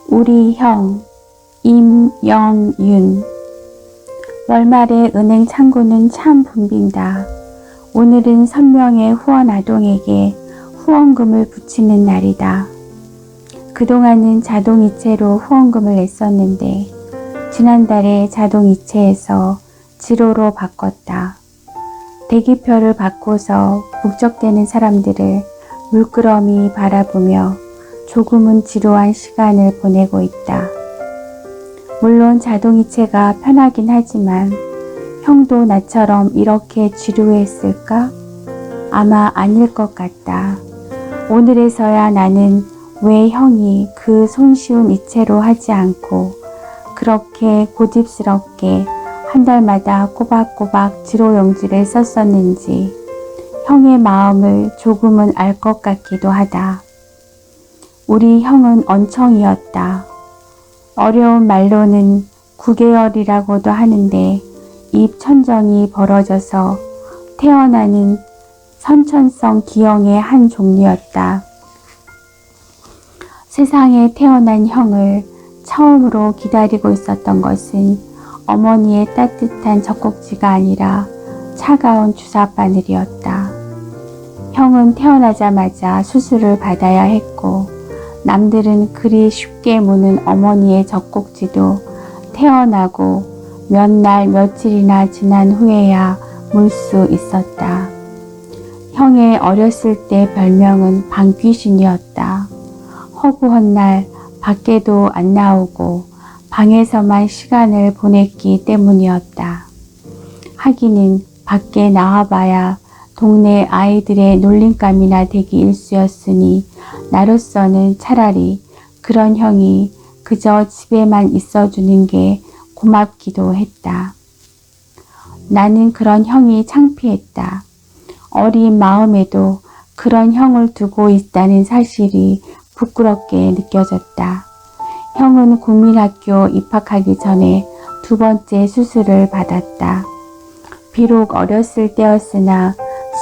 우리 형 임영윤. 월말에 은행 창구는 참 붐빈다. 오늘은 선명의 후원 아동에게 후원금을 붙이는 날이다. 그동안은 자동이체로 후원금을 냈었는데 지난달에 자동이체에서 지로로 바꿨다. 대기표를 받고서 북적대는 사람들을 물끄러미 바라보며 조금은 지루한 시간을 보내고 있다. 물론 자동이체가 편하긴 하지만 형도 나처럼 이렇게 지루했을까? 아마 아닐 것 같다. 오늘에서야 나는 왜 형이 그 손쉬운 이체로 하지 않고 그렇게 고집스럽게 한 달마다 꼬박꼬박 지로용지를 썼었는지 형의 마음을 조금은 알 것 같기도 하다. 우리 형은 언청이었다. 어려운 말로는 9개월이라고도 하는데 입 천정이 벌어져서 태어나는 선천성 기형의 한 종류였다. 세상에 태어난 형을 처음으로 기다리고 있었던 것은 어머니의 따뜻한 젖꼭지가 아니라 차가운 주사바늘이었다. 형은 태어나자마자 수술을 받아야 했고 남들은 그리 쉽게 무는 어머니의 젖꼭지도 태어나고 몇 날 며칠이나 지난 후에야 물 수 있었다. 형의 어렸을 때 별명은 방귀신이었다. 허구한 날 밖에도 안 나오고 방에서만 시간을 보냈기 때문이었다. 하기는 밖에 나와봐야 동네 아이들의 놀림감이나 되기 일쑤였으니 나로서는 차라리 그런 형이 그저 집에만 있어주는 게 고맙기도 했다. 나는 그런 형이 창피했다. 어린 마음에도 그런 형을 두고 있다는 사실이 부끄럽게 느껴졌다. 형은 국민학교 입학하기 전에 2번째 수술을 받았다. 비록 어렸을 때였으나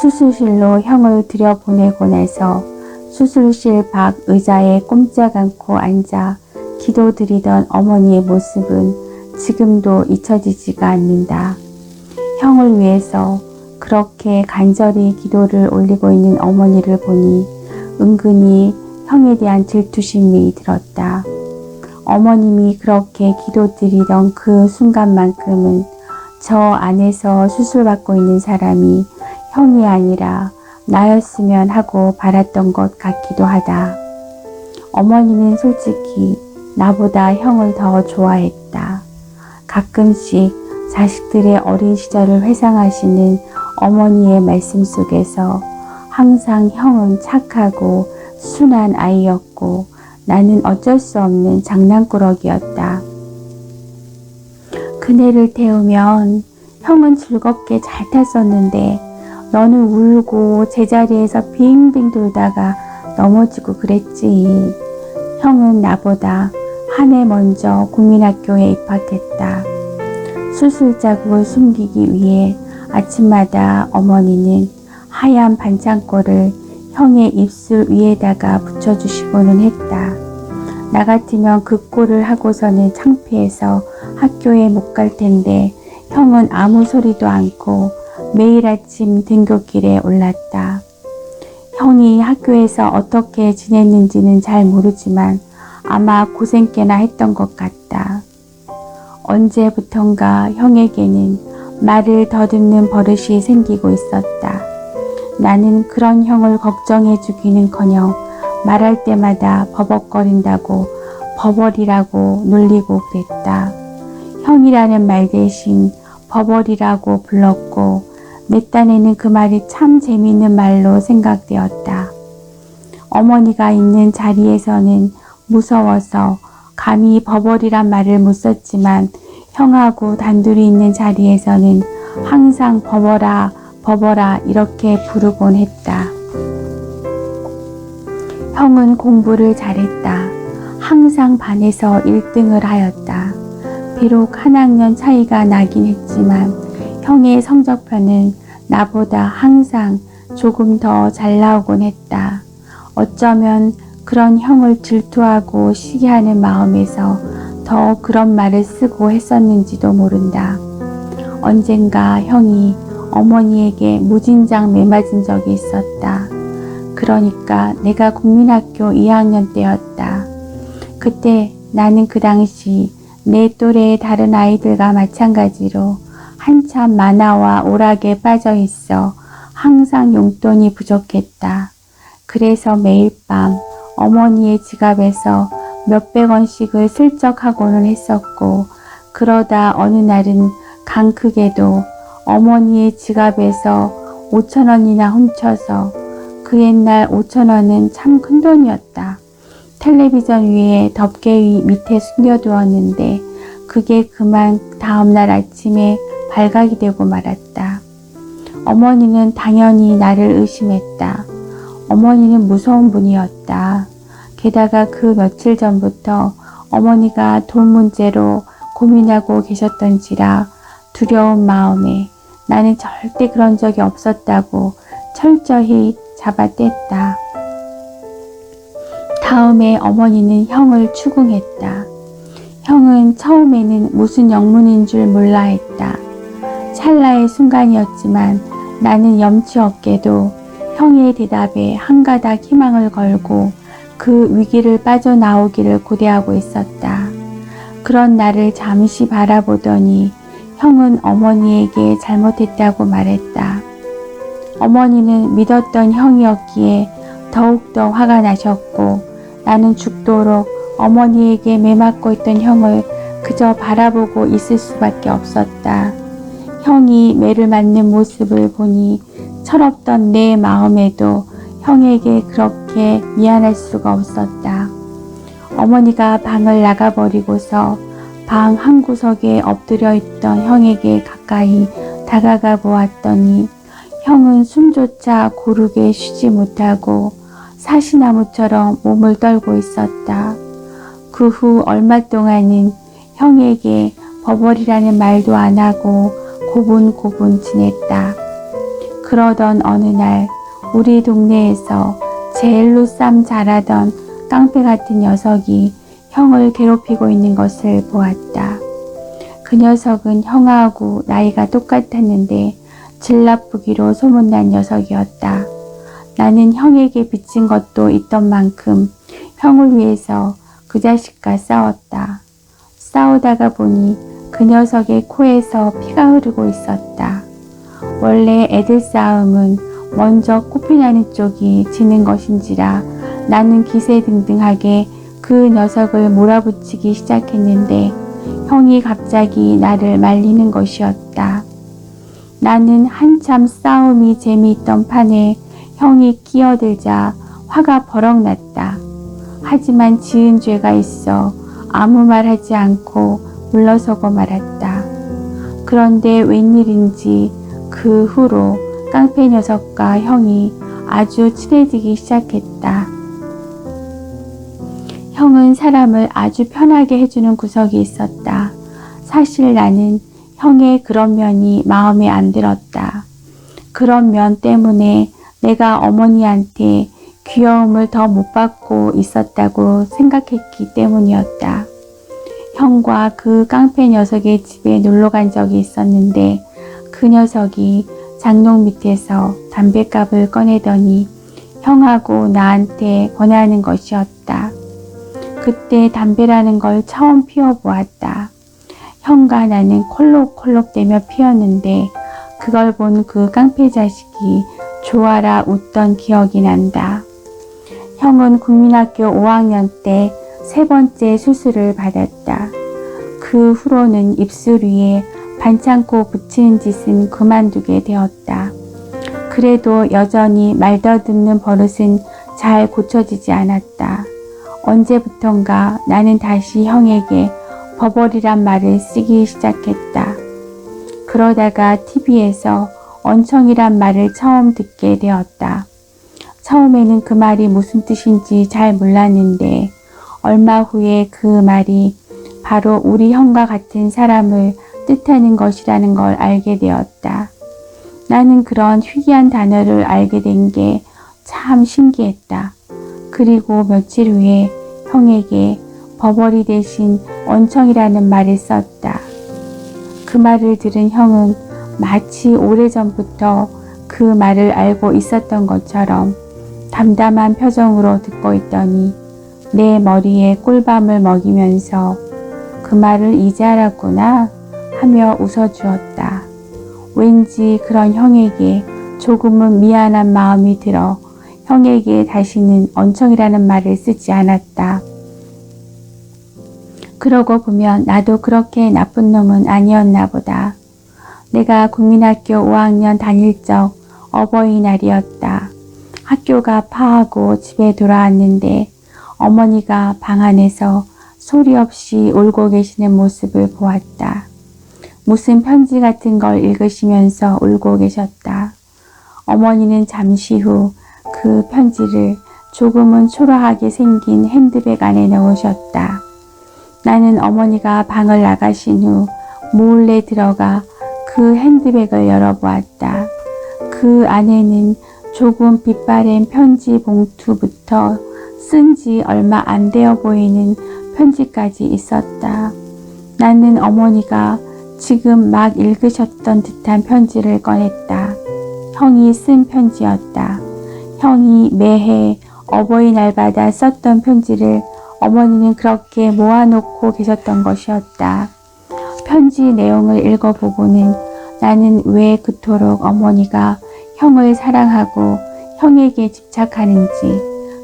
수술실로 형을 들여보내고 나서 수술실 밖 의자에 꼼짝 않고 앉아 기도드리던 어머니의 모습은 지금도 잊혀지지가 않는다. 형을 위해서 그렇게 간절히 기도를 올리고 있는 어머니를 보니 은근히 형에 대한 질투심이 들었다. 어머님이 그렇게 기도드리던 그 순간만큼은 저 안에서 수술받고 있는 사람이 형이 아니라 나였으면 하고 바랐던 것 같기도 하다. 어머니는 솔직히 나보다 형을 더 좋아했다. 가끔씩 자식들의 어린 시절을 회상하시는 어머니의 말씀 속에서 항상 형은 착하고 순한 아이였고 나는 어쩔 수 없는 장난꾸러기였다. 그네를 태우면 형은 즐겁게 잘 탔었는데 너는 울고 제자리에서 빙빙 돌다가 넘어지고 그랬지. 형은 나보다 한 해 먼저 국민학교에 입학했다. 수술 자국을 숨기기 위해 아침마다 어머니는 하얀 반창고를 형의 입술 위에다가 붙여주시고는 했다. 나 같으면 그 꼴을 하고서는 창피해서 학교에 못 갈 텐데 형은 아무 소리도 않고 매일 아침 등굣길에 올랐다. 형이 학교에서 어떻게 지냈는지는 잘 모르지만 아마 고생 꽤나 했던 것 같다. 언제부턴가 형에게는 말을 더듬는 버릇이 생기고 있었다. 나는 그런 형을 걱정해 주기는커녕 말할 때마다 버벅거린다고 버버리라고 놀리고 그랬다. 형이라는 말 대신 버버리라고 불렀고 내 딴에는 그 말이 참 재미있는 말로 생각되었다. 어머니가 있는 자리에서는 무서워서 감히 버버리란 말을 못 썼지만 형하고 단둘이 있는 자리에서는 항상 버버라 버버라 이렇게 부르곤 했다. 형은 공부를 잘했다. 항상 반에서 1등을 하였다. 비록 한 학년 차이가 나긴 했지만 형의 성적표는 나보다 항상 조금 더 잘 나오곤 했다. 어쩌면 그런 형을 질투하고 시기하는 마음에서 더 그런 말을 쓰고 했었는지도 모른다. 언젠가 형이 어머니에게 무진장 매맞은 적이 있었다. 그러니까 내가 국민학교 2학년 때였다. 그때 나는 그 당시 내 또래의 다른 아이들과 마찬가지로 한참 만화와 오락에 빠져 있어 항상 용돈이 부족했다. 그래서 매일 밤 어머니의 지갑에서 몇백 원씩을 슬쩍 하고는 했었고, 그러다 어느 날은 강크게도 어머니의 지갑에서 5천 원이나 훔쳐서, 그 옛날 5천 원은 참 큰 돈이었다. 텔레비전 위에 덮개 밑에 숨겨두었는데 그게 그만 다음날 아침에 발각이 되고 말았다. 어머니는 당연히 나를 의심했다. 어머니는 무서운 분이었다. 게다가 그 며칠 전부터 어머니가 돈 문제로 고민하고 계셨던지라 두려운 마음에 나는 절대 그런 적이 없었다고 철저히 잡아뗐다. 다음에 어머니는 형을 추궁했다. 형은 처음에는 무슨 영문인 줄 몰라 했다. 찰나의 순간이었지만 나는 염치 없게도 형의 대답에 한 가닥 희망을 걸고 그 위기를 빠져나오기를 고대하고 있었다. 그런 나를 잠시 바라보더니 형은 어머니에게 잘못했다고 말했다. 어머니는 믿었던 형이었기에 더욱더 화가 나셨고, 나는 죽도록 어머니에게 매맞고 있던 형을 그저 바라보고 있을 수밖에 없었다. 형이 매를 맞는 모습을 보니 철없던 내 마음에도 형에게 그렇게 미안할 수가 없었다. 어머니가 방을 나가버리고서 방 한구석에 엎드려 있던 형에게 가까이 다가가 보았더니 형은 숨조차 고르게 쉬지 못하고 사시나무처럼 몸을 떨고 있었다. 그 후 얼마 동안은 형에게 버버리라는 말도 안 하고 고분고분 지냈다. 그러던 어느 날 우리 동네에서 제일로 쌈 잘하던 깡패 같은 녀석이 형을 괴롭히고 있는 것을 보았다. 그 녀석은 형하고 나이가 똑같았는데 질 나쁘기로 소문난 녀석이었다. 나는 형에게 빚진 것도 있던 만큼 형을 위해서 그 자식과 싸웠다. 싸우다가 보니 그 녀석의 코에서 피가 흐르고 있었다. 원래 애들 싸움은 먼저 코피나는 쪽이 지는 것인지라 나는 기세등등하게 그 녀석을 몰아붙이기 시작했는데 형이 갑자기 나를 말리는 것이었다. 나는 한참 싸움이 재미있던 판에 형이 끼어들자 화가 버럭 났다. 하지만 지은 죄가 있어 아무 말 하지 않고 물러서고 말았다. 그런데 웬일인지 그 후로 깡패 녀석과 형이 아주 친해지기 시작했다. 형은 사람을 아주 편하게 해주는 구석이 있었다. 사실 나는 형의 그런 면이 마음에 안 들었다. 그런 면 때문에 내가 어머니한테 귀여움을 더 못 받고 있었다고 생각했기 때문이었다. 형과 그 깡패 녀석의 집에 놀러 간 적이 있었는데 그 녀석이 장롱 밑에서 담뱃갑을 꺼내더니 형하고 나한테 권하는 것이었다. 그때 담배라는 걸 처음 피워보았다. 형과 나는 콜록콜록대며 피웠는데 그걸 본 그 깡패 자식이 좋아라 웃던 기억이 난다. 형은 국민학교 5학년 때 3번째 수술을 받았다. 그 후로는 입술 위에 반창고 붙이는 짓은 그만두게 되었다. 그래도 여전히 말더듬는 버릇은 잘 고쳐지지 않았다. 언제부턴가 나는 다시 형에게 버버리란 말을 쓰기 시작했다. 그러다가 TV에서 언청이란 말을 처음 듣게 되었다. 처음에는 그 말이 무슨 뜻인지 잘 몰랐는데 얼마 후에 그 말이 바로 우리 형과 같은 사람을 뜻하는 것이라는 걸 알게 되었다. 나는 그런 희귀한 단어를 알게 된 게 참 신기했다. 그리고 며칠 후에 형에게 버버리 대신 원청이라는 말을 썼다. 그 말을 들은 형은 마치 오래전부터 그 말을 알고 있었던 것처럼 담담한 표정으로 듣고 있더니 내 머리에 꿀밤을 먹이면서 그 말을 이제 알았구나 하며 웃어주었다. 왠지 그런 형에게 조금은 미안한 마음이 들어 형에게 다시는 언청이라는 말을 쓰지 않았다. 그러고 보면 나도 그렇게 나쁜 놈은 아니었나 보다. 내가 국민학교 5학년 다닐 적 어버이날이었다. 학교가 파하고 집에 돌아왔는데 어머니가 방 안에서 소리 없이 울고 계시는 모습을 보았다. 무슨 편지 같은 걸 읽으시면서 울고 계셨다. 어머니는 잠시 후 그 편지를 조금은 초라하게 생긴 핸드백 안에 넣으셨다. 나는 어머니가 방을 나가신 후 몰래 들어가 그 핸드백을 열어보았다. 그 안에는 조금 빛바랜 편지 봉투부터 쓴 지 얼마 안 되어 보이는 편지까지 있었다. 나는 어머니가 지금 막 읽으셨던 듯한 편지를 꺼냈다. 형이 쓴 편지였다. 형이 매해 어버이날마다 썼던 편지를 어머니는 그렇게 모아놓고 계셨던 것이었다. 편지 내용을 읽어보고는 나는 왜 그토록 어머니가 형을 사랑하고 형에게 집착하는지,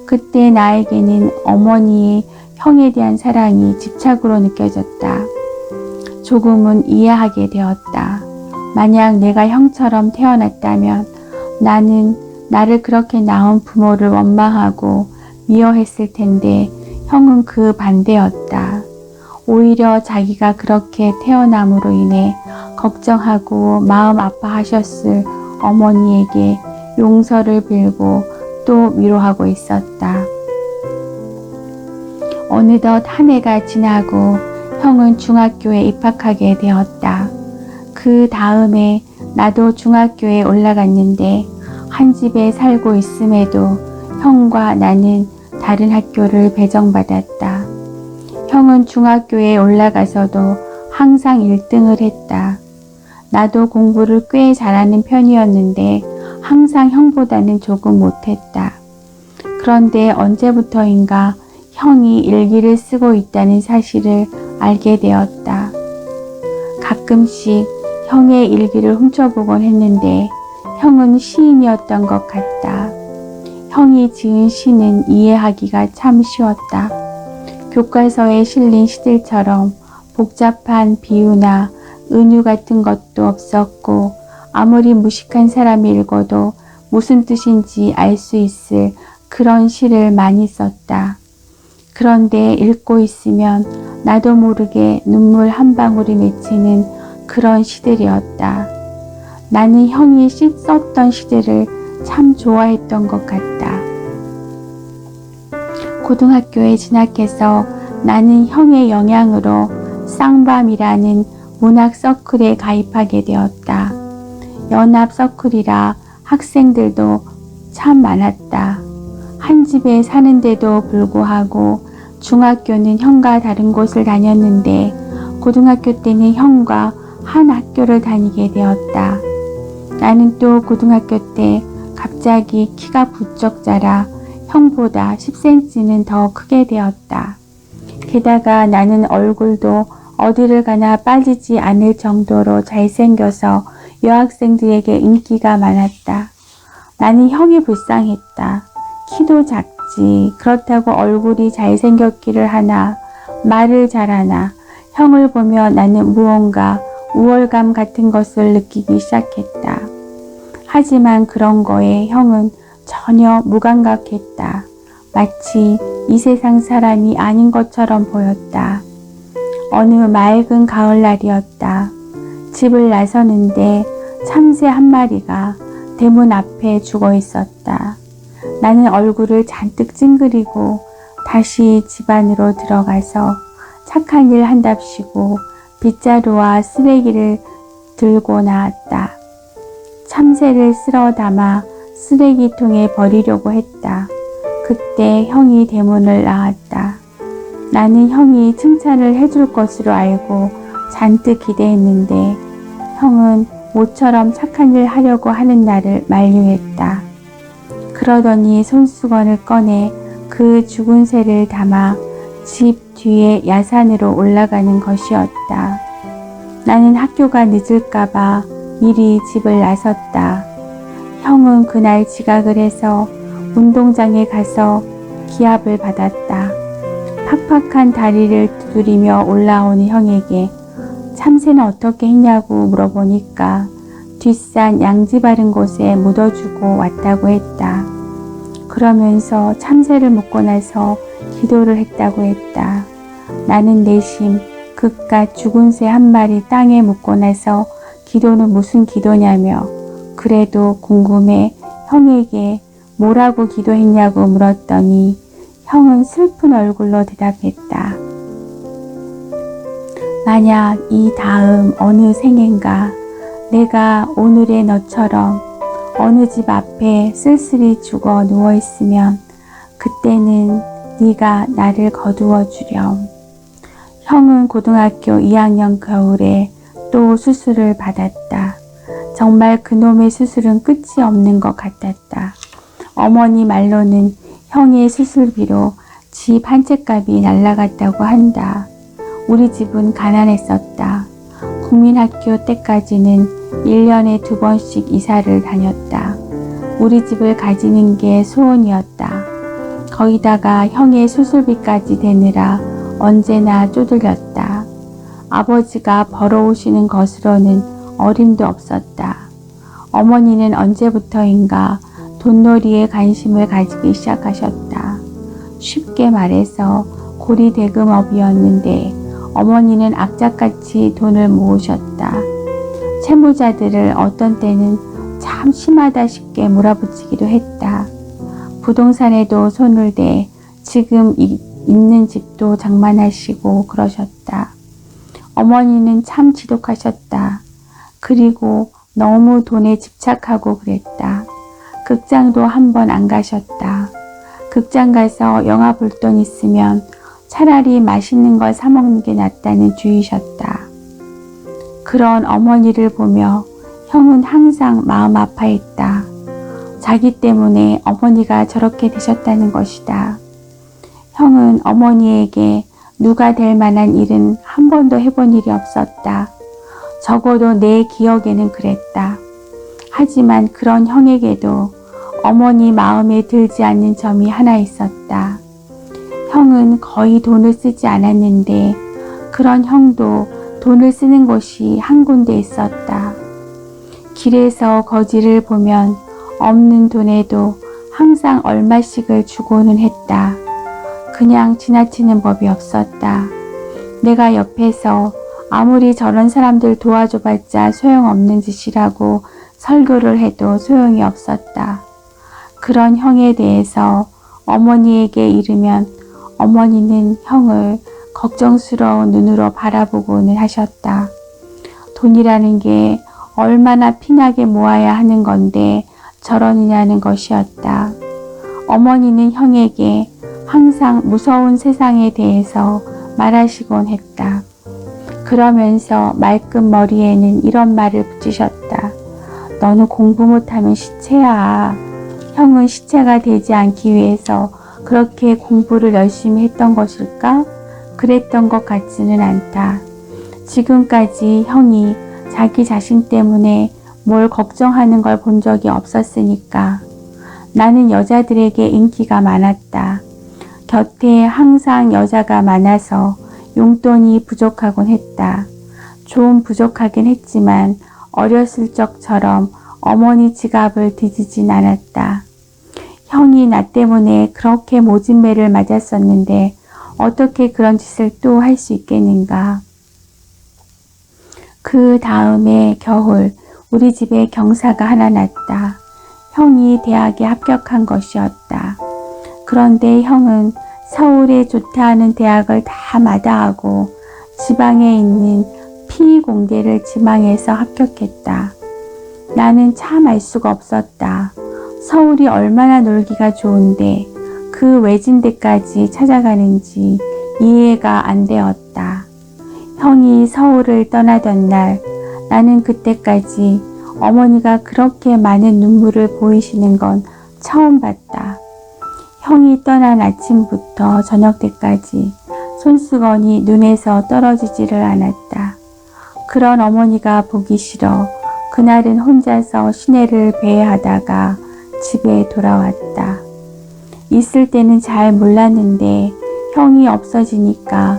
그때 나에게는 어머니의 형에 대한 사랑이 집착으로 느껴졌다. 조금은 이해하게 되었다. 만약 내가 형처럼 태어났다면 나는 나를 그렇게 낳은 부모를 원망하고 미워했을 텐데 형은 그 반대였다. 오히려 자기가 그렇게 태어남으로 인해 걱정하고 마음 아파하셨을 어머니에게 용서를 빌고 또 위로하고 있었다. 어느덧 한 해가 지나고 형은 중학교에 입학하게 되었다. 그 다음에 나도 중학교에 올라갔는데 한 집에 살고 있음에도 형과 나는 다른 학교를 배정받았다. 형은 중학교에 올라가서도 항상 1등을 했다. 나도 공부를 꽤 잘하는 편이었는데 항상 형보다는 조금 못했다. 그런데 언제부터인가 형이 일기를 쓰고 있다는 사실을 알게 되었다. 가끔씩 형의 일기를 훔쳐보곤 했는데 형은 시인이었던 것 같다. 형이 지은 시는 이해하기가 참 쉬웠다. 교과서에 실린 시들처럼 복잡한 비유나 은유 같은 것도 없었고 아무리 무식한 사람이 읽어도 무슨 뜻인지 알 수 있을 그런 시를 많이 썼다. 그런데 읽고 있으면 나도 모르게 눈물 한 방울이 맺히는 그런 시들이었다. 나는 형이 썼던 시들을 참 좋아했던 것 같다. 고등학교에 진학해서 나는 형의 영향으로 쌍밤이라는 문학 서클에 가입하게 되었다. 연합 서클이라 학생들도 참 많았다. 한 집에 사는데도 불구하고 중학교는 형과 다른 곳을 다녔는데 고등학교 때는 형과 한 학교를 다니게 되었다. 나는 또 고등학교 때 갑자기 키가 부쩍 자라 형보다 10cm는 더 크게 되었다. 게다가 나는 얼굴도 어디를 가나 빠지지 않을 정도로 잘생겨서 여학생들에게 인기가 많았다. 나는 형이 불쌍했다. 키도 작지. 그렇다고 얼굴이 잘생겼기를 하나, 말을 잘하나. 형을 보며 나는 무언가 우월감 같은 것을 느끼기 시작했다. 하지만 그런 거에 형은 전혀 무감각했다. 마치 이 세상 사람이 아닌 것처럼 보였다. 어느 맑은 가을날이었다. 집을 나서는데 참새 한 마리가 대문 앞에 죽어 있었다. 나는 얼굴을 잔뜩 찡그리고 다시 집 안으로 들어가서 착한 일 한답시고 빗자루와 쓰레기를 들고 나왔다. 참새를 쓸어 담아 쓰레기통에 버리려고 했다. 그때 형이 대문을 나왔다. 나는 형이 칭찬을 해줄 것으로 알고 잔뜩 기대했는데 형은 모처럼 착한 일 하려고 하는 나를 만류했다. 그러더니 손수건을 꺼내 그 죽은 새를 담아 집 뒤에 야산으로 올라가는 것이었다. 나는 학교가 늦을까봐 미리 집을 나섰다. 형은 그날 지각을 해서 운동장에 가서 기합을 받았다. 팍팍한 다리를 두드리며 올라오는 형에게 참새는 어떻게 했냐고 물어보니까 뒷산 양지 바른 곳에 묻어주고 왔다고 했다. 그러면서 참새를 묻고 나서 기도를 했다고 했다. 나는 내심 그깟 죽은 새 한 마리 땅에 묻고 나서 기도는 무슨 기도냐며 그래도 궁금해 형에게 뭐라고 기도했냐고 물었더니 형은 슬픈 얼굴로 대답했다. 만약 이 다음 어느 생엔가 내가 오늘의 너처럼 어느 집 앞에 쓸쓸히 죽어 누워 있으면 그때는 네가 나를 거두어 주렴. 형은 고등학교 2학년 겨울에 또 수술을 받았다. 정말 그놈의 수술은 끝이 없는 것 같았다. 어머니 말로는 형의 수술비로 집 한 채 값이 날라갔다고 한다. 우리 집은 가난했었다. 국민학교 때까지는 1년에 2번씩 이사를 다녔다. 우리 집을 가지는 게 소원이었다. 거기다가 형의 수술비까지 대느라 언제나 쪼들렸다. 아버지가 벌어오시는 것으로는 어림도 없었다. 어머니는 언제부터인가 돈놀이에 관심을 가지기 시작하셨다. 쉽게 말해서 고리대금업이었는데 어머니는 악착같이 돈을 모으셨다. 채무자들을 어떤 때는 참 심하다 싶게 몰아붙이기도 했다. 부동산에도 손을 대 지금 있는 집도 장만하시고 그러셨다. 어머니는 참 지독하셨다. 그리고 너무 돈에 집착하고 그랬다. 극장도 한 번 안 가셨다. 극장 가서 영화 볼 돈 있으면 차라리 맛있는 걸 사 먹는 게 낫다는 주의셨다. 그런 어머니를 보며 형은 항상 마음 아파했다. 자기 때문에 어머니가 저렇게 되셨다는 것이다. 형은 어머니에게 누가 될 만한 일은 한 번도 해본 일이 없었다. 적어도 내 기억에는 그랬다. 하지만 그런 형에게도 어머니 마음에 들지 않는 점이 하나 있었다. 형은 거의 돈을 쓰지 않았는데 그런 형도 돈을 쓰는 곳이 한 군데 있었다. 길에서 거지를 보면 없는 돈에도 항상 얼마씩을 주고는 했다. 그냥 지나치는 법이 없었다. 내가 옆에서 아무리 저런 사람들 도와줘봤자 소용없는 짓이라고 설교를 해도 소용이 없었다. 그런 형에 대해서 어머니에게 이르면 어머니는 형을 걱정스러운 눈으로 바라보고는 하셨다. 돈이라는 게 얼마나 피나게 모아야 하는 건데 저러느냐는 것이었다. 어머니는 형에게 항상 무서운 세상에 대해서 말하시곤 했다. 그러면서 말끔 머리에는 이런 말을 붙이셨다. 너는 공부 못하면 시체야. 형은 시체가 되지 않기 위해서 그렇게 공부를 열심히 했던 것일까? 그랬던 것 같지는 않다. 지금까지 형이 자기 자신 때문에 뭘 걱정하는 걸 본 적이 없었으니까. 나는 여자들에게 인기가 많았다. 곁에 항상 여자가 많아서 용돈이 부족하곤 했다. 좀 부족하긴 했지만 어렸을 적처럼 어머니 지갑을 뒤지진 않았다. 형이 나 때문에 그렇게 모진 매를 맞았었는데 어떻게 그런 짓을 또 할 수 있겠는가. 그 다음에 겨울 우리 집에 경사가 하나 났다. 형이 대학에 합격한 것이었다. 그런데 형은 서울에 좋다 하는 대학을 다 마다하고 지방에 있는 피공대를 지망해서 합격했다. 나는 참 알 수가 없었다. 서울이 얼마나 놀기가 좋은데 그 그 외진 데까지 찾아가는지 이해가 안 되었다. 형이 서울을 떠나던 날 나는 그때까지 어머니가 그렇게 많은 눈물을 보이시는 건 처음 봤다. 형이 떠난 아침부터 저녁 때까지 손수건이 눈에서 떨어지지를 않았다. 그런 어머니가 보기 싫어 그날은 혼자서 시내를 배회하다가 집에 돌아왔다. 있을 때는 잘 몰랐는데 형이 없어지니까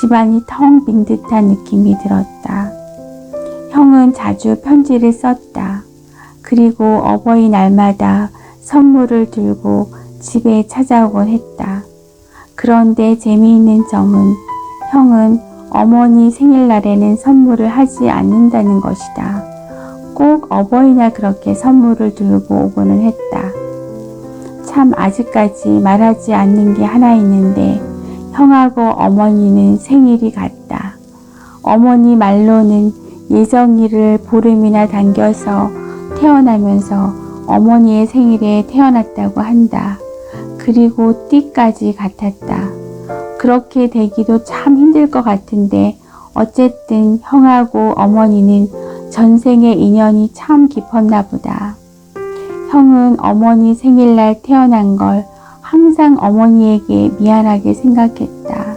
집안이 텅 빈 듯한 느낌이 들었다. 형은 자주 편지를 썼다. 그리고 어버이날마다 선물을 들고 집에 찾아오곤 했다. 그런데 재미있는 점은 형은 어머니 생일날에는 선물을 하지 않는다는 것이다. 꼭 어버이날 그렇게 선물을 들고 오고는 했다. 참 아직까지 말하지 않는 게 하나 있는데 형하고 어머니는 생일이 같다. 어머니 말로는 예정일을 보름이나 당겨서 태어나면서 어머니의 생일에 태어났다고 한다. 그리고 띠까지 같았다. 그렇게 되기도 참 힘들 것 같은데 어쨌든 형하고 어머니는 전생의 인연이 참 깊었나 보다. 형은 어머니 생일날 태어난 걸 항상 어머니에게 미안하게 생각했다.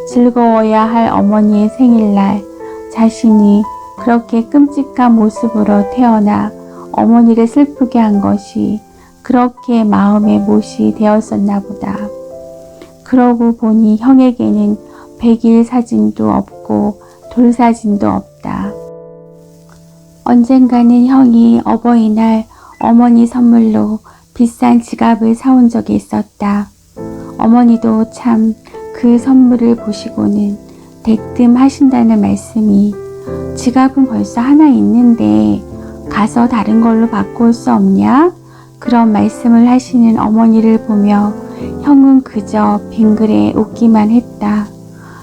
즐거워야 할 어머니의 생일날 자신이 그렇게 끔찍한 모습으로 태어나 어머니를 슬프게 한 것이 그렇게 마음의 못이 되었었나 보다. 그러고 보니 형에게는 100일 사진도 없고 돌사진도 없다. 언젠가는 형이 어버이날 어머니 선물로 비싼 지갑을 사온 적이 있었다. 어머니도 참 그 선물을 보시고는 대뜸 하신다는 말씀이 지갑은 벌써 하나 있는데 가서 다른 걸로 바꿀 수 없냐? 그런 말씀을 하시는 어머니를 보며 형은 그저 빙그레 웃기만 했다.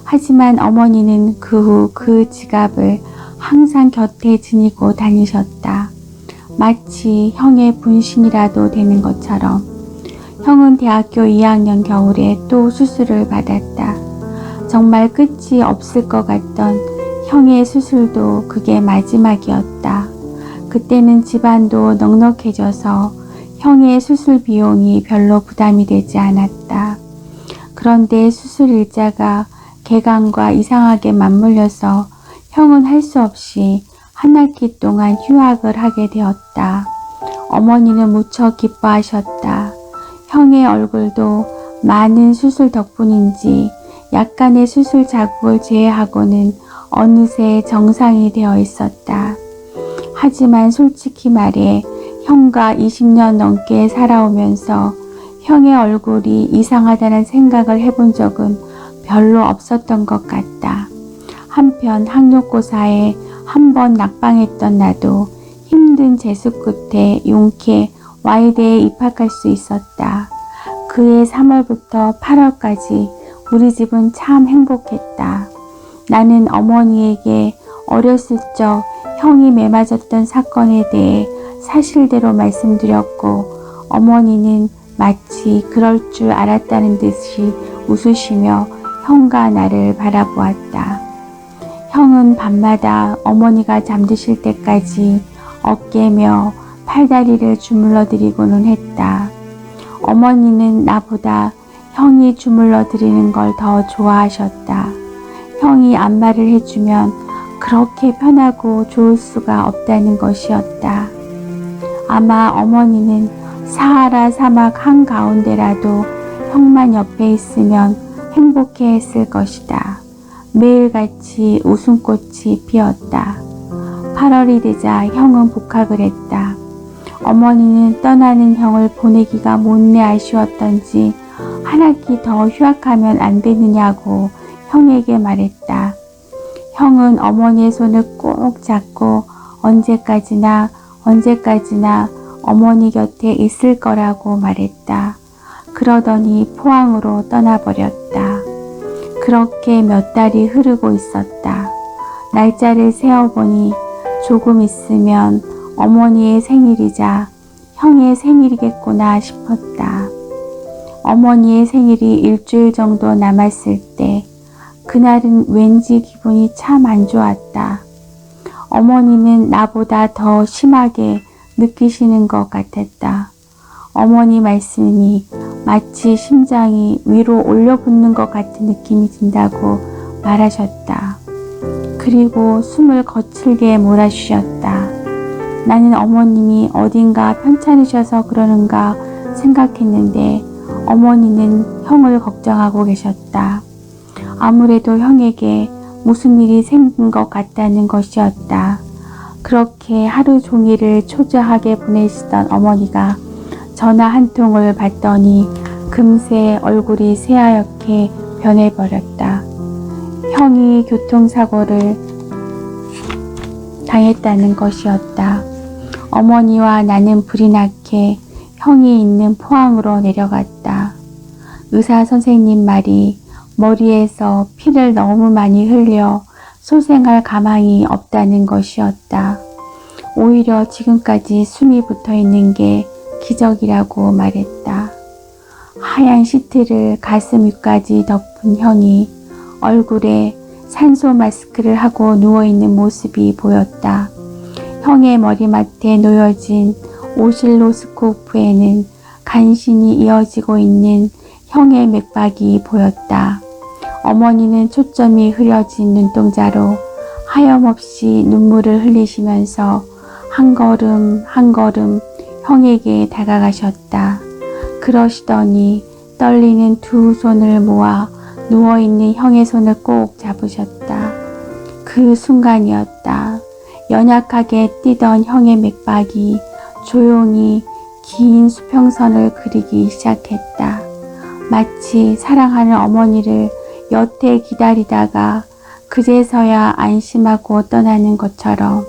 하지만 어머니는 그 후 그 지갑을 항상 곁에 지니고 다니셨다. 마치 형의 분신이라도 되는 것처럼. 형은 대학교 2학년 겨울에 또 수술을 받았다. 정말 끝이 없을 것 같던 형의 수술도 그게 마지막이었다. 그때는 집안도 넉넉해져서 형의 수술 비용이 별로 부담이 되지 않았다. 그런데 수술 일자가 개강과 이상하게 맞물려서 형은 할 수 없이 한 학기 동안 휴학을 하게 되었다. 어머니는 무척 기뻐하셨다. 형의 얼굴도 많은 수술 덕분인지 약간의 수술 자국을 제외하고는 어느새 정상이 되어 있었다. 하지만 솔직히 말해 형과 20년 넘게 살아오면서 형의 얼굴이 이상하다는 생각을 해본 적은 별로 없었던 것 같다. 한편 학력고사에 한 번 낙방했던 나도 힘든 재수 끝에 용케 Y대에 입학할 수 있었다. 그해 3월부터 8월까지 우리 집은 참 행복했다. 나는 어머니에게 어렸을 적 형이 매맞았던 사건에 대해 사실대로 말씀드렸고 어머니는 마치 그럴 줄 알았다는 듯이 웃으시며 형과 나를 바라보았다. 형은 밤마다 어머니가 잠드실 때까지 어깨며 팔다리를 주물러 드리고는 했다. 어머니는 나보다 형이 주물러 드리는 걸 더 좋아하셨다. 형이 안마를 해주면 그렇게 편하고 좋을 수가 없다는 것이었다. 아마 어머니는 사하라 사막 한가운데라도 형만 옆에 있으면 행복해 했을 것이다. 매일같이 웃음꽃이 피었다. 8월이 되자 형은 복학을 했다. 어머니는 떠나는 형을 보내기가 못내 아쉬웠던지 한 학기 더 휴학하면 안 되느냐고 형에게 말했다. 형은 어머니의 손을 꼭 잡고 언제까지나 어머니 곁에 있을 거라고 말했다. 그러더니 포항으로 떠나버렸다. 그렇게 몇 달이 흐르고 있었다. 날짜를 세어보니 조금 있으면 어머니의 생일이자 형의 생일이겠구나 싶었다. 어머니의 생일이 일주일 정도 남았을 때 그날은 왠지 기분이 참 안 좋았다. 어머니는 나보다 더 심하게 느끼시는 것 같았다. 어머니 말씀이 마치 심장이 위로 올려붙는 것 같은 느낌이 든다고 말하셨다. 그리고 숨을 거칠게 몰아쉬셨다. 나는 어머님이 어딘가 편찮으셔서 그러는가 생각했는데 어머니는 형을 걱정하고 계셨다. 아무래도 형에게 무슨 일이 생긴 것 같다는 것이었다. 그렇게 하루 종일을 초조하게 보내시던 어머니가 전화 한 통을 받더니 금세 얼굴이 새하얗게 변해버렸다. 형이 교통사고를 당했다는 것이었다. 어머니와 나는 불이 나게 형이 있는 포항으로 내려갔다. 의사 선생님 말이 머리에서 피를 너무 많이 흘려 소생할 가망이 없다는 것이었다. 오히려 지금까지 숨이 붙어 있는 게 기적이라고 말했다. 하얀 시트를 가슴 위까지 덮은 형이 얼굴에 산소 마스크를 하고 누워있는 모습이 보였다. 형의 머리맡에 놓여진 오실로스코프에는 간신히 이어지고 있는 형의 맥박이 보였다. 어머니는 초점이 흐려진 눈동자로 하염없이 눈물을 흘리시면서 한 걸음 한 걸음 형에게 다가가셨다. 그러시더니 떨리는 두 손을 모아 누워있는 형의 손을 꼭 잡으셨다. 그 순간이었다. 연약하게 뛰던 형의 맥박이 조용히 긴 수평선을 그리기 시작했다. 마치 사랑하는 어머니를 여태 기다리다가 그제서야 안심하고 떠나는 것처럼.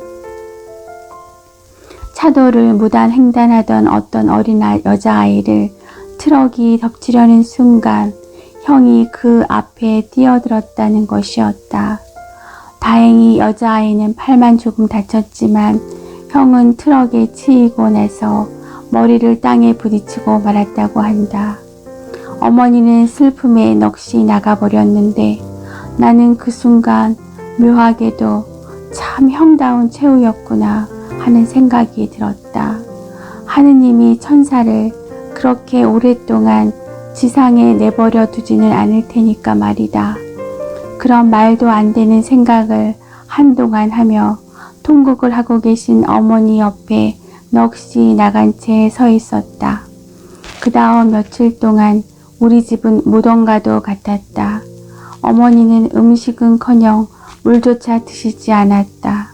차도를 무단 횡단하던 어떤 어린 여자아이를 트럭이 덮치려는 순간 형이 그 앞에 뛰어들었다는 것이었다. 다행히 여자아이는 팔만 조금 다쳤지만 형은 트럭에 치이고 나서 머리를 땅에 부딪히고 말았다고 한다. 어머니는 슬픔에 넋이 나가버렸는데 나는 그 순간 묘하게도 참 형다운 최후였구나 하는 생각이 들었다. 하느님이 천사를 그렇게 오랫동안 지상에 내버려 두지는 않을 테니까 말이다. 그런 말도 안 되는 생각을 한동안 하며 통곡을 하고 계신 어머니 옆에 넋이 나간 채 서 있었다. 그 다음 며칠 동안 우리 집은 무덤과도 같았다. 어머니는 음식은커녕 물조차 드시지 않았다.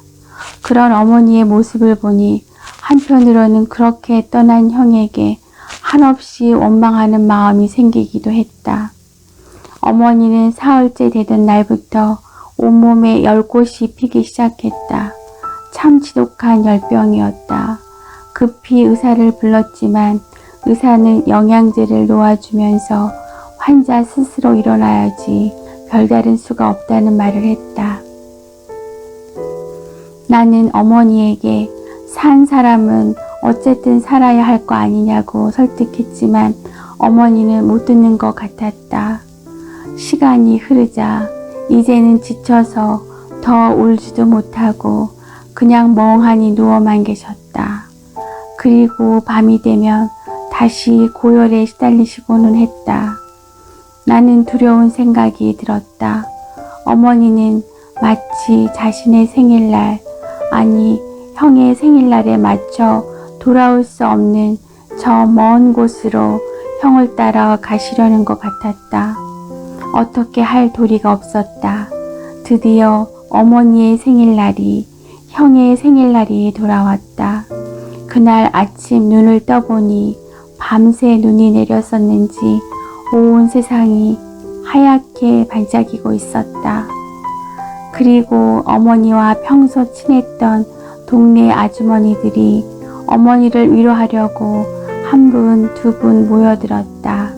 그런 어머니의 모습을 보니 한편으로는 그렇게 떠난 형에게 한없이 원망하는 마음이 생기기도 했다. 어머니는 사흘째 되던 날부터 온몸에 열꽃이 피기 시작했다. 참 지독한 열병이었다. 급히 의사를 불렀지만 의사는 영양제를 놓아주면서 환자 스스로 일어나야지 별다른 수가 없다는 말을 했다. 나는 어머니에게 산 사람은 어쨌든 살아야 할 거 아니냐고 설득했지만 어머니는 못 듣는 것 같았다. 시간이 흐르자 이제는 지쳐서 더 울지도 못하고 그냥 멍하니 누워만 계셨다. 그리고 밤이 되면 다시 고열에 시달리시고는 했다. 나는 두려운 생각이 들었다. 어머니는 마치 자신의 생일날, 아니 형의 생일날에 맞춰 돌아올 수 없는 저 먼 곳으로 형을 따라 가시려는 것 같았다. 어떻게 할 도리가 없었다. 드디어 어머니의 생일날이, 형의 생일날이 돌아왔다. 그날 아침 눈을 떠보니 밤새 눈이 내렸었는지 온 세상이 하얗게 반짝이고 있었다. 그리고 어머니와 평소 친했던 동네 아주머니들이 어머니를 위로하려고 한 분, 두 분 모여들었다.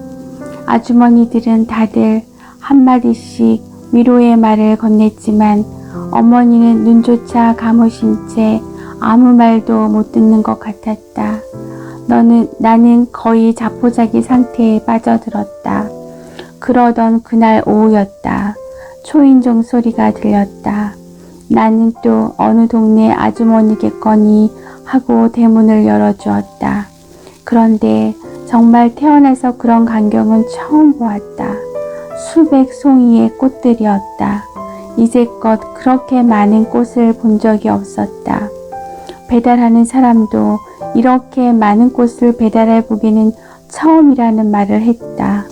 아주머니들은 다들 한마디씩 위로의 말을 건넸지만 어머니는 눈조차 감으신 채 아무 말도 못 듣는 것 같았다. 나는 거의 자포자기 상태에 빠져들었다. 그러던 그날 오후였다. 초인종 소리가 들렸다. 나는 또 어느 동네 아주머니겠거니 하고 대문을 열어주었다. 그런데 정말 태어나서 그런 광경은 처음 보았다. 수백 송이의 꽃들이었다. 이제껏 그렇게 많은 꽃을 본 적이 없었다. 배달하는 사람도 이렇게 많은 꽃을 배달해 보기는 처음이라는 말을 했다.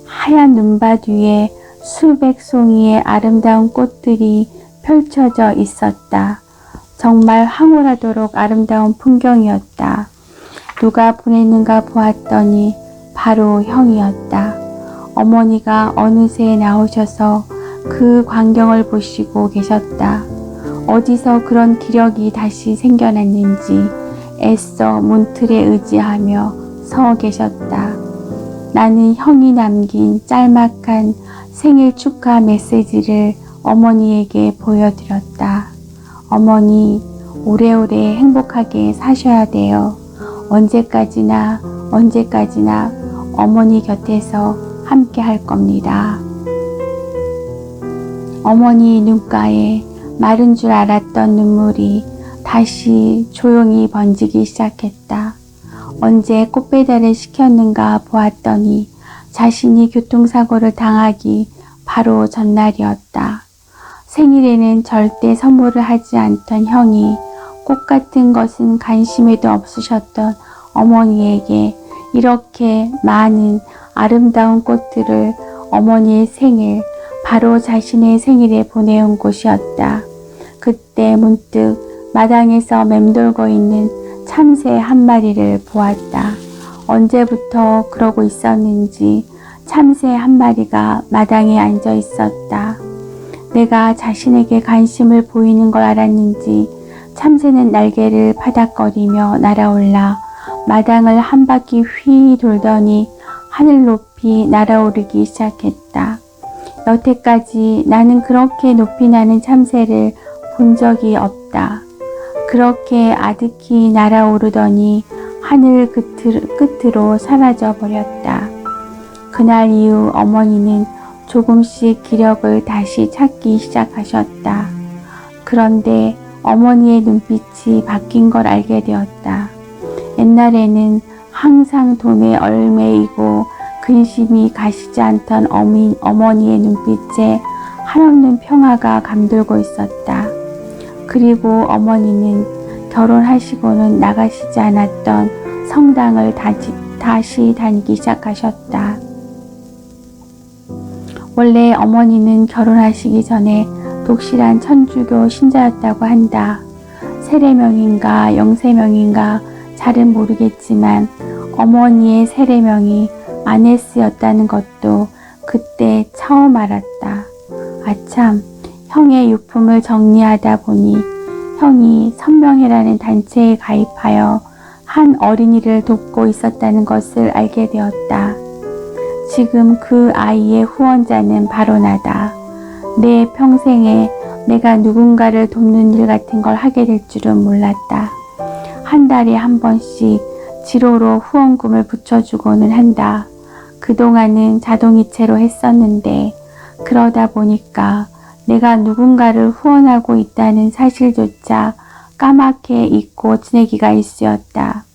하얀 눈밭 위에 수백 송이의 아름다운 꽃들이 펼쳐져 있었다. 정말 황홀하도록 아름다운 풍경이었다. 누가 보냈는가 보았더니 바로 형이었다. 어머니가 어느새 나오셔서 그 광경을 보시고 계셨다. 어디서 그런 기력이 다시 생겨났는지 애써 문틀에 의지하며 서 계셨다. 나는 형이 남긴 짤막한 생일 축하 메시지를 어머니에게 보여드렸다. 어머니, 오래오래 행복하게 사셔야 돼요. 언제까지나 어머니 곁에서 함께 할 겁니다. 어머니 눈가에 마른 줄 알았던 눈물이 다시 조용히 번지기 시작했다. 언제 꽃배달을 시켰는가 보았더니 자신이 교통사고를 당하기 바로 전날이었다. 생일에는 절대 선물을 하지 않던 형이 꽃 같은 것은 관심에도 없으셨던 어머니에게 이렇게 많은 아름다운 꽃들을 어머니의 생일, 바로 자신의 생일에 보내온 곳이었다. 그때 문득 마당에서 맴돌고 있는 참새 한 마리를 보았다. 언제부터 그러고 있었는지 참새 한 마리가 마당에 앉아 있었다. 내가 자신에게 관심을 보이는 걸 알았는지 참새는 날개를 파닥거리며 날아올라 마당을 한 바퀴 휘 돌더니 하늘 높이 날아오르기 시작했다. 여태까지 나는 그렇게 높이 나는 참새를 본 적이 없다. 그렇게 아득히 날아오르더니 하늘 끝으로 사라져 버렸다. 그날 이후 어머니는 조금씩 기력을 다시 찾기 시작하셨다. 그런데 어머니의 눈빛이 바뀐 걸 알게 되었다. 옛날에는 항상 돈에 얼매이고 근심이 가시지 않던 어머니의 눈빛에 한없는 평화가 감돌고 있었다. 그리고 어머니는 결혼하시고는 나가시지 않았던 성당을 다시 다니기 시작하셨다. 원래 어머니는 결혼하시기 전에 독실한 천주교 신자였다고 한다. 세례명인가 영세명인가 잘은 모르겠지만 어머니의 세례명이 아네스였다는 것도 그때 처음 알았다. 아참, 형의 유품을 정리하다 보니 형이 선명회라는 단체에 가입하여 한 어린이를 돕고 있었다는 것을 알게 되었다. 지금 그 아이의 후원자는 바로 나다. 내 평생에 내가 누군가를 돕는 일 같은 걸 하게 될 줄은 몰랐다. 한 달에 한 번씩 지로로 후원금을 붙여주고는 한다. 그동안은 자동이체로 했었는데 그러다 보니까 내가 누군가를 후원하고 있다는 사실조차 까맣게 잊고 지내기가 일쑤였다.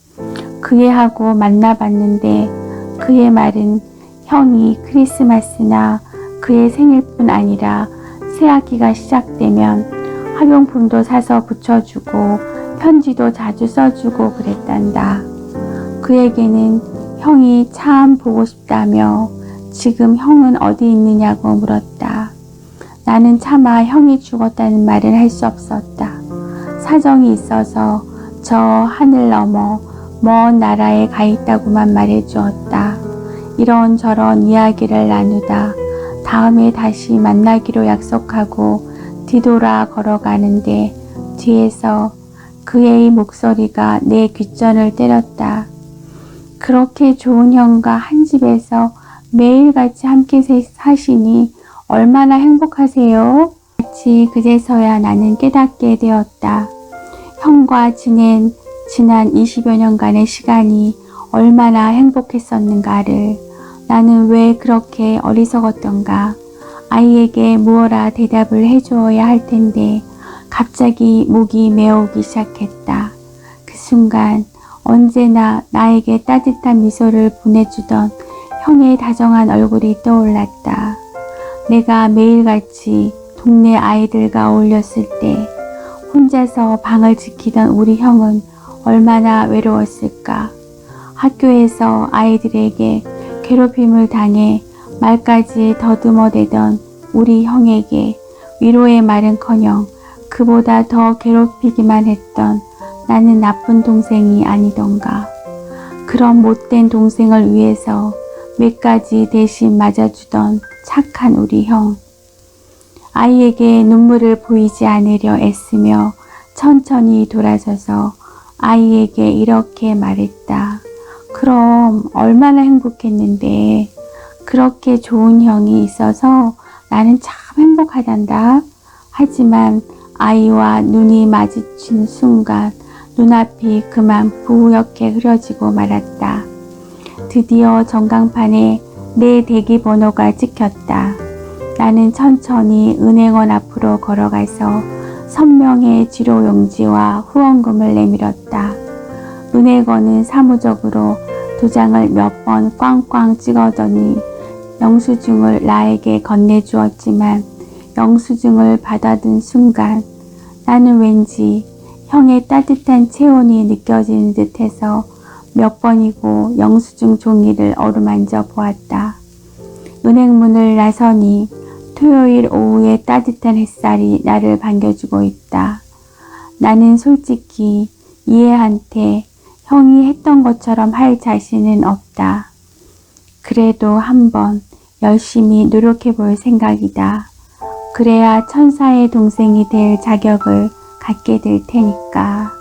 그 애하고 만나봤는데 그의 말은 형이 크리스마스나 그의 생일뿐 아니라 새학기가 시작되면 학용품도 사서 붙여주고 편지도 자주 써주고 그랬단다. 그에게는 형이 참 보고 싶다며 지금 형은 어디 있느냐고 물었다. 나는 차마 형이 죽었다는 말을 할 수 없었다. 사정이 있어서 저 하늘 너머 먼 나라에 가 있다고만 말해주었다. 이런저런 이야기를 나누다 다음에 다시 만나기로 약속하고 뒤돌아 걸어가는데 뒤에서 그의 목소리가 내 귓전을 때렸다. 그렇게 좋은 형과 한 집에서 매일같이 함께 사시니 얼마나 행복하세요? 마치 그제서야 나는 깨닫게 되었다. 형과 지난 20여 년간의 시간이 얼마나 행복했었는가를, 나는 왜 그렇게 어리석었던가. 아이에게 무어라 대답을 해주어야 할 텐데 갑자기 목이 메어오기 시작했다. 그 순간 언제나 나에게 따뜻한 미소를 보내주던 형의 다정한 얼굴이 떠올랐다. 내가 매일같이 동네 아이들과 어울렸을 때 혼자서 방을 지키던 우리 형은 얼마나 외로웠을까. 학교에서 아이들에게 괴롭힘을 당해 말까지 더듬어대던 우리 형에게 위로의 말은커녕 그보다 더 괴롭히기만 했던 나는 나쁜 동생이 아니던가. 그런 못된 동생을 위해서 몇 가지 대신 맞아주던 착한 우리 형. 아이에게 눈물을 보이지 않으려 애쓰며 천천히 돌아서서 아이에게 이렇게 말했다. 그럼 얼마나 행복했는데. 그렇게 좋은 형이 있어서 나는 참 행복하단다. 하지만 아이와 눈이 마주친 순간 눈앞이 그만 부옇게 흐려지고 말았다. 드디어 전광판에 내 대기번호가 찍혔다. 나는 천천히 은행원 앞으로 걸어가서 선명의 지로용지와 후원금을 내밀었다. 은행원은 사무적으로 도장을 몇 번 꽝꽝 찍어더니 영수증을 나에게 건네주었지만 영수증을 받아든 순간 나는 왠지 형의 따뜻한 체온이 느껴지는 듯해서 몇 번이고 영수증 종이를 어루만져 보았다. 은행문을 나서니 토요일 오후의 따뜻한 햇살이 나를 반겨주고 있다. 나는 솔직히 이해한테 형이 했던 것처럼 할 자신은 없다. 그래도 한번 열심히 노력해 볼 생각이다. 그래야 천사의 동생이 될 자격을 갖게 될 테니까.